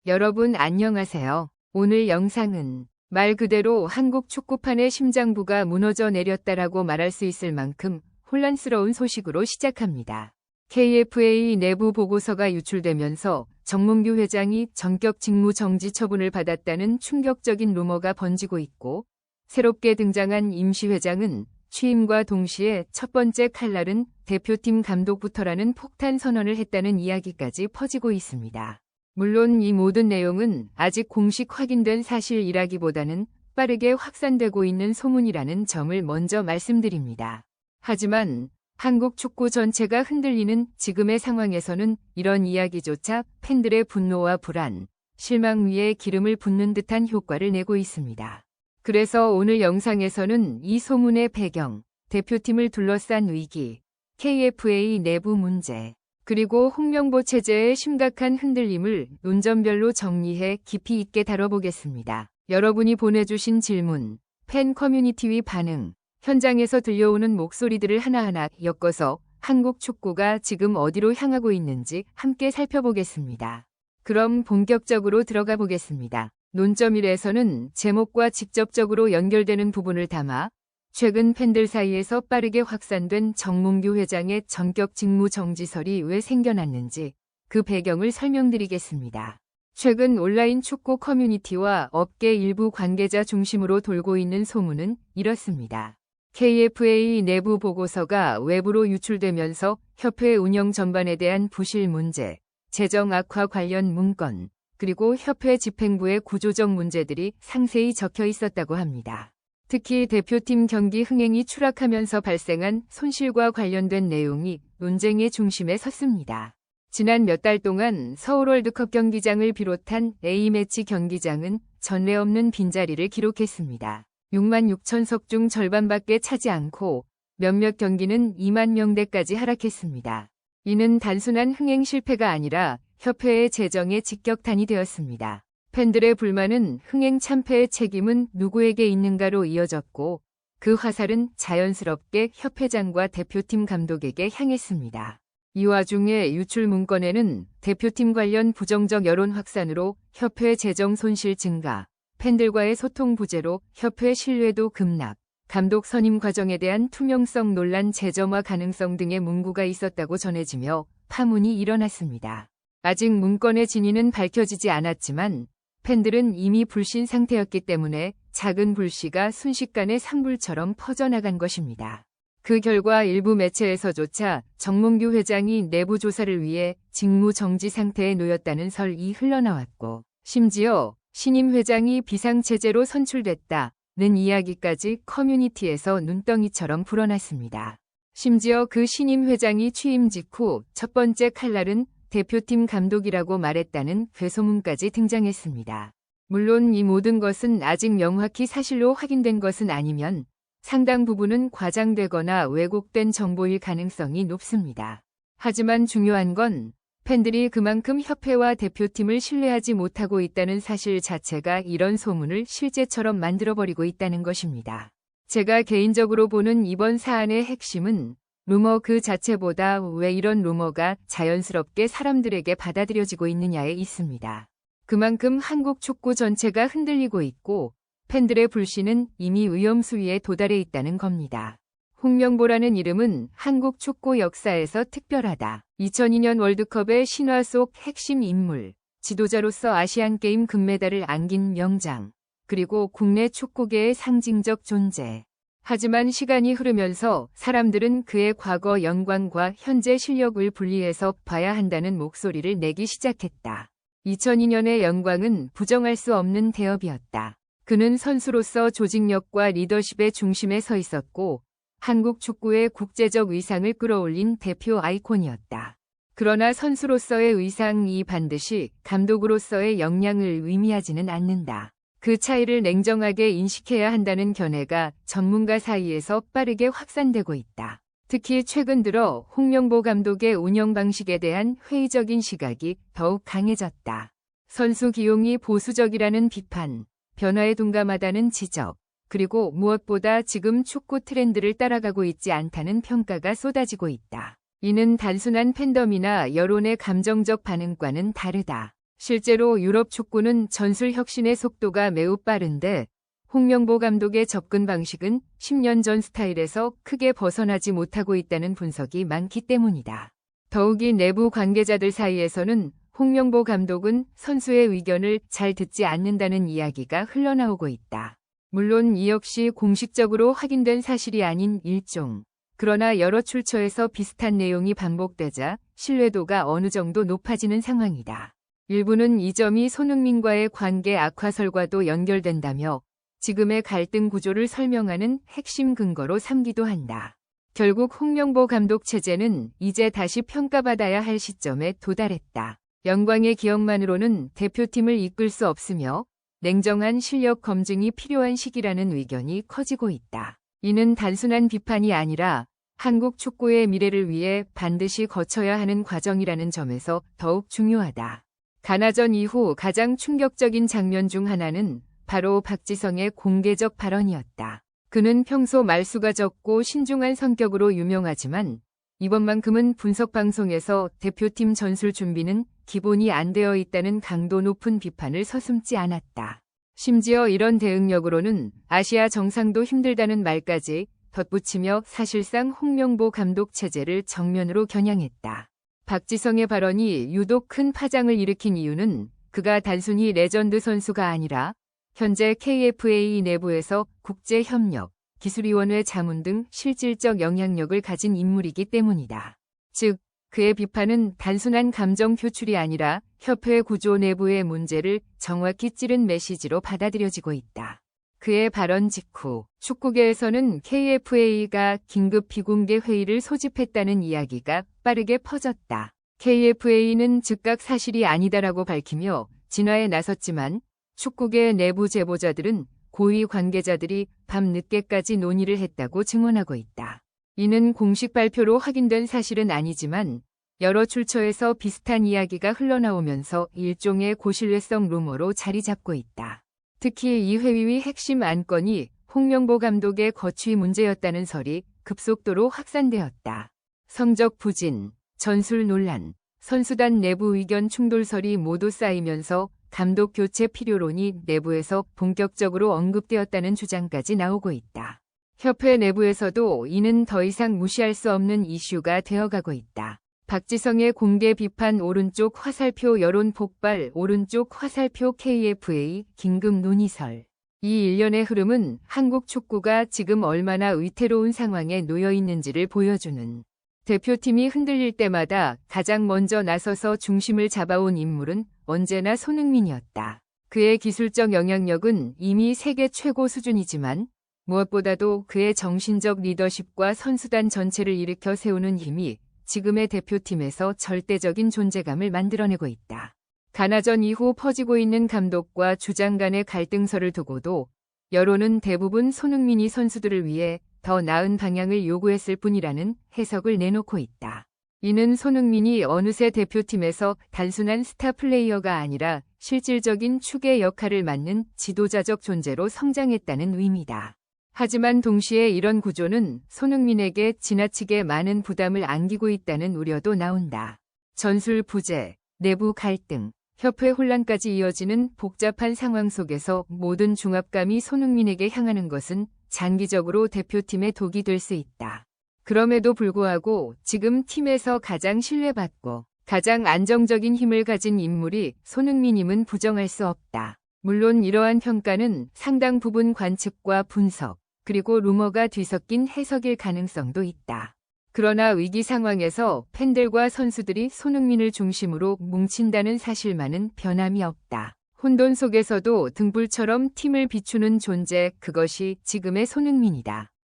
여러분 안녕하세요. 오늘 영상은 말 그대로 한국 축구판의 심장부가 무너져 내렸다라고 말할 수 있을 만큼 혼란스러운 소식으로 시작합니다. KFA 내부 보고서가 유출되면서 정몽규 회장이 전격 직무 정지 처분을 받았다는 충격적인 루머가 번지고 있고, 새롭게 등장한 임시 회장은 취임과 동시에 첫 번째 칼날은 대표팀 감독부터라는 폭탄 선언을 했다는 이야기까지 퍼지고 있습니다. 물론 이 모든 내용은 아직 공식 확인된 사실이라기보다는 빠르게 확산되고 있는 소문이라는 점을 먼저 말씀드립니다. 하지만 한국 축구 전체가 흔들리는 지금의 상황에서는 이런 이야기조차 팬들의 분노와 불안, 실망 위에 기름을 붓는 듯한 효과를 내고 있습니다. 그래서 오늘 영상에서는 이 소문의 배경, 대표팀을 둘러싼 위기, KFA 내부 문제, 그리고 홍명보 체제의 심각한 흔들림을 논점별로 정리해 깊이 있게 다뤄보겠습니다. 여러분이 보내주신 질문, 팬 커뮤니티의 반응, 현장에서 들려오는 목소리들을 하나하나 엮어서 한국 축구가 지금 어디로 향하고 있는지 함께 살펴보겠습니다. 그럼 본격적으로 들어가 보겠습니다. 논점 1에서는 제목과 직접적으로 연결되는 부분을 담아 최근 팬들 사이에서 빠르게 확산된 정몽규 회장의 전격 직무 정지설이 왜 생겨났는지 그 배경을 설명드리겠습니다. 최근 온라인 축구 커뮤니티와 업계 일부 관계자 중심으로 돌고 있는 소문은 이렇습니다. KFA 내부 보고서가 외부로 유출되면서 협회 운영 전반에 대한 부실 문제, 재정 악화 관련 문건, 그리고 협회 집행부의 구조적 문제들이 상세히 적혀 있었다고 합니다. 특히 대표팀 경기 흥행이 추락하면서 발생한 손실과 관련된 내용이 논쟁의 중심에 섰습니다. 지난 몇 달 동안 서울 월드컵 경기장을 비롯한 A매치 경기장은 전례 없는 빈자리를 기록했습니다. 6만 6천석 중 절반밖에 차지 않고 몇몇 경기는 2만 명대까지 하락했습니다. 이는 단순한 흥행 실패가 아니라 협회의 재정에 직격탄이 되었습니다. 팬들의 불만은 흥행 참패의 책임은 누구에게 있는가로 이어졌고, 그 화살은 자연스럽게 협회장과 대표팀 감독에게 향했습니다. 이 와중에 유출 문건에는 대표팀 관련 부정적 여론 확산으로 협회 재정 손실 증가, 팬들과의 소통 부재로 협회 신뢰도 급락, 감독 선임 과정에 대한 투명성 논란 재점화 가능성 등의 문구가 있었다고 전해지며 파문이 일어났습니다. 아직 문건의 진위는 밝혀지지 않았지만 팬들은 이미 불신 상태였기 때문에 작은 불씨가 순식간에 산불처럼 퍼져나간 것입니다. 그 결과 일부 매체에서조차 정몽규 회장이 내부 조사를 위해 직무 정지 상태에 놓였다는 설이 흘러나왔고, 심지어 신임 회장이 비상체제로 선출됐다는 이야기까지 커뮤니티에서 눈덩이처럼 불어났습니다. 심지어 그 신임 회장이 취임 직후 첫 번째 칼날은 대표팀 감독이라고 말했다는 괴소문까지 등장했습니다. 물론 이 모든 것은 아직 명확히 사실로 확인된 것은 아니면 상당 부분은 과장되거나 왜곡된 정보일 가능성이 높습니다. 하지만 중요한 건 팬들이 그만큼 협회와 대표팀을 신뢰하지 못하고 있다는 사실 자체가 이런 소문을 실제처럼 만들어버리고 있다는 것입니다. 제가 개인적으로 보는 이번 사안의 핵심은 루머 그 자체보다 왜 이런 루머가 자연스럽게 사람들에게 받아들여지고 있느냐에 있습니다. 그만큼 한국 축구 전체가 흔들리고 있고 팬들의 불신은 이미 위험 수위에 도달해 있다는 겁니다. 홍명보라는 이름은 한국 축구 역사에서 특별하다. 2002년 월드컵의 신화 속 핵심 인물, 지도자로서 아시안게임 금메달을 안긴 명장, 그리고 국내 축구계의 상징적 존재. 하지만 시간이 흐르면서 사람들은 그의 과거 영광과 현재 실력을 분리해서 봐야 한다는 목소리를 내기 시작했다. 2002년의 영광은 부정할 수 없는 대업이었다. 그는 선수로서 조직력과 리더십의 중심에 서 있었고 한국 축구의 국제적 위상을 끌어올린 대표 아이콘이었다. 그러나 선수로서의 위상이 반드시 감독으로서의 역량을 의미하지는 않는다. 그 차이를 냉정하게 인식해야 한다는 견해가 전문가 사이에서 빠르게 확산되고 있다. 특히 최근 들어 홍명보 감독의 운영 방식에 대한 회의적인 시각이 더욱 강해졌다. 선수 기용이 보수적이라는 비판, 변화에 둔감하다는 지적, 그리고 무엇보다 지금 축구 트렌드를 따라가고 있지 않다는 평가가 쏟아지고 있다. 이는 단순한 팬덤이나 여론의 감정적 반응과는 다르다. 실제로 유럽 축구는 전술 혁신의 속도가 매우 빠른데 홍명보 감독의 접근 방식은 10년 전 스타일에서 크게 벗어나지 못하고 있다는 분석이 많기 때문이다. 더욱이 내부 관계자들 사이에서는 홍명보 감독은 선수의 의견을 잘 듣지 않는다는 이야기가 흘러나오고 있다. 물론 이 역시 공식적으로 확인된 사실이 아닌 일종. 그러나 여러 출처에서 비슷한 내용이 반복되자 신뢰도가 어느 정도 높아지는 상황이다. 일부는 이 점이 손흥민과의 관계 악화설과도 연결된다며 지금의 갈등 구조를 설명하는 핵심 근거로 삼기도 한다. 결국 홍명보 감독 체제는 이제 다시 평가받아야 할 시점에 도달했다. 영광의 기억만으로는 대표팀을 이끌 수 없으며 냉정한 실력 검증이 필요한 시기라는 의견이 커지고 있다. 이는 단순한 비판이 아니라 한국 축구의 미래를 위해 반드시 거쳐야 하는 과정이라는 점에서 더욱 중요하다. 가나전 이후 가장 충격적인 장면 중 하나는 바로 박지성의 공개적 발언이었다. 그는 평소 말수가 적고 신중한 성격으로 유명하지만 이번만큼은 분석방송에서 대표팀 전술 준비는 기본이 안 되어 있다는 강도 높은 비판을 서슴지 않았다. 심지어 이런 대응력으로는 아시아 정상도 힘들다는 말까지 덧붙이며 사실상 홍명보 감독 체제를 정면으로 겨냥했다. 박지성의 발언이 유독 큰 파장을 일으킨 이유는 그가 단순히 레전드 선수가 아니라 현재 KFA 내부에서 국제협력, 기술위원회 자문 등 실질적 영향력을 가진 인물이기 때문이다. 즉, 그의 비판은 단순한 감정 표출이 아니라 협회 구조 내부의 문제를 정확히 찌른 메시지로 받아들여지고 있다. 그의 발언 직후 축구계에서는 KFA가 긴급 비공개 회의를 소집했다는 이야기가 빠르게 퍼졌다. KFA는 즉각 사실이 아니다라고 밝히며 진화에 나섰지만 축구계 내부 제보자들은 고위 관계자들이 밤 늦게까지 논의를 했다고 증언하고 있다. 이는 공식 발표로 확인된 사실은 아니지만 여러 출처에서 비슷한 이야기가 흘러나오면서 일종의 고신뢰성 루머로 자리 잡고 있다. 특히 이 회의의 핵심 안건이 홍명보 감독의 거취 문제였다는 설이 급속도로 확산되었다. 성적 부진, 전술 논란, 선수단 내부 의견 충돌설이 모두 쌓이면서 감독 교체 필요론이 내부에서 본격적으로 언급되었다는 주장까지 나오고 있다. 협회 내부에서도 이는 더 이상 무시할 수 없는 이슈가 되어가고 있다. 박지성의 공개 비판 오른쪽 화살표 여론 폭발 오른쪽 화살표 KFA 긴급 논의설. 이 일련의 흐름은 한국 축구가 지금 얼마나 위태로운 상황에 놓여 있는지를 보여주는. 대표팀이 흔들릴 때마다 가장 먼저 나서서 중심을 잡아온 인물은 언제나 손흥민이었다. 그의 기술적 영향력은 이미 세계 최고 수준이지만 무엇보다도 그의 정신적 리더십과 선수단 전체를 일으켜 세우는 힘이 지금의 대표팀에서 절대적인 존재감을 만들어내고 있다. 가나전 이후 퍼지고 있는 감독과 주장 간의 갈등설을 두고도 여론은 대부분 손흥민이 선수들을 위해 더 나은 방향을 요구했을 뿐이라는 해석을 내놓고 있다. 이는 손흥민이 어느새 대표팀에서 단순한 스타 플레이어가 아니라 실질적인 축의 역할을 맡는 지도자적 존재로 성장했다는 의미다. 하지만 동시에 이런 구조는 손흥민에게 지나치게 많은 부담을 안기고 있다는 우려도 나온다. 전술 부재, 내부 갈등, 협회 혼란까지 이어지는 복잡한 상황 속에서 모든 중압감이 손흥민에게 향하는 것은 장기적으로 대표팀의 독이 될 수 있다. 그럼에도 불구하고 지금 팀에서 가장 신뢰받고 가장 안정적인 힘을 가진 인물이 손흥민임은 부정할 수 없다. 물론 이러한 평가는 상당 부분 관측과 분석, 그리고 루머가 뒤섞인 해석일 가능성도 있다. 그러나 위기 상황에서 팬들과 선수들이 손흥민을 중심으로 뭉친다는 사실만은 변함이 없다. 혼돈 속에서도 등불처럼 팀을 비추는 존재, 그것이 지금의 손흥민이다.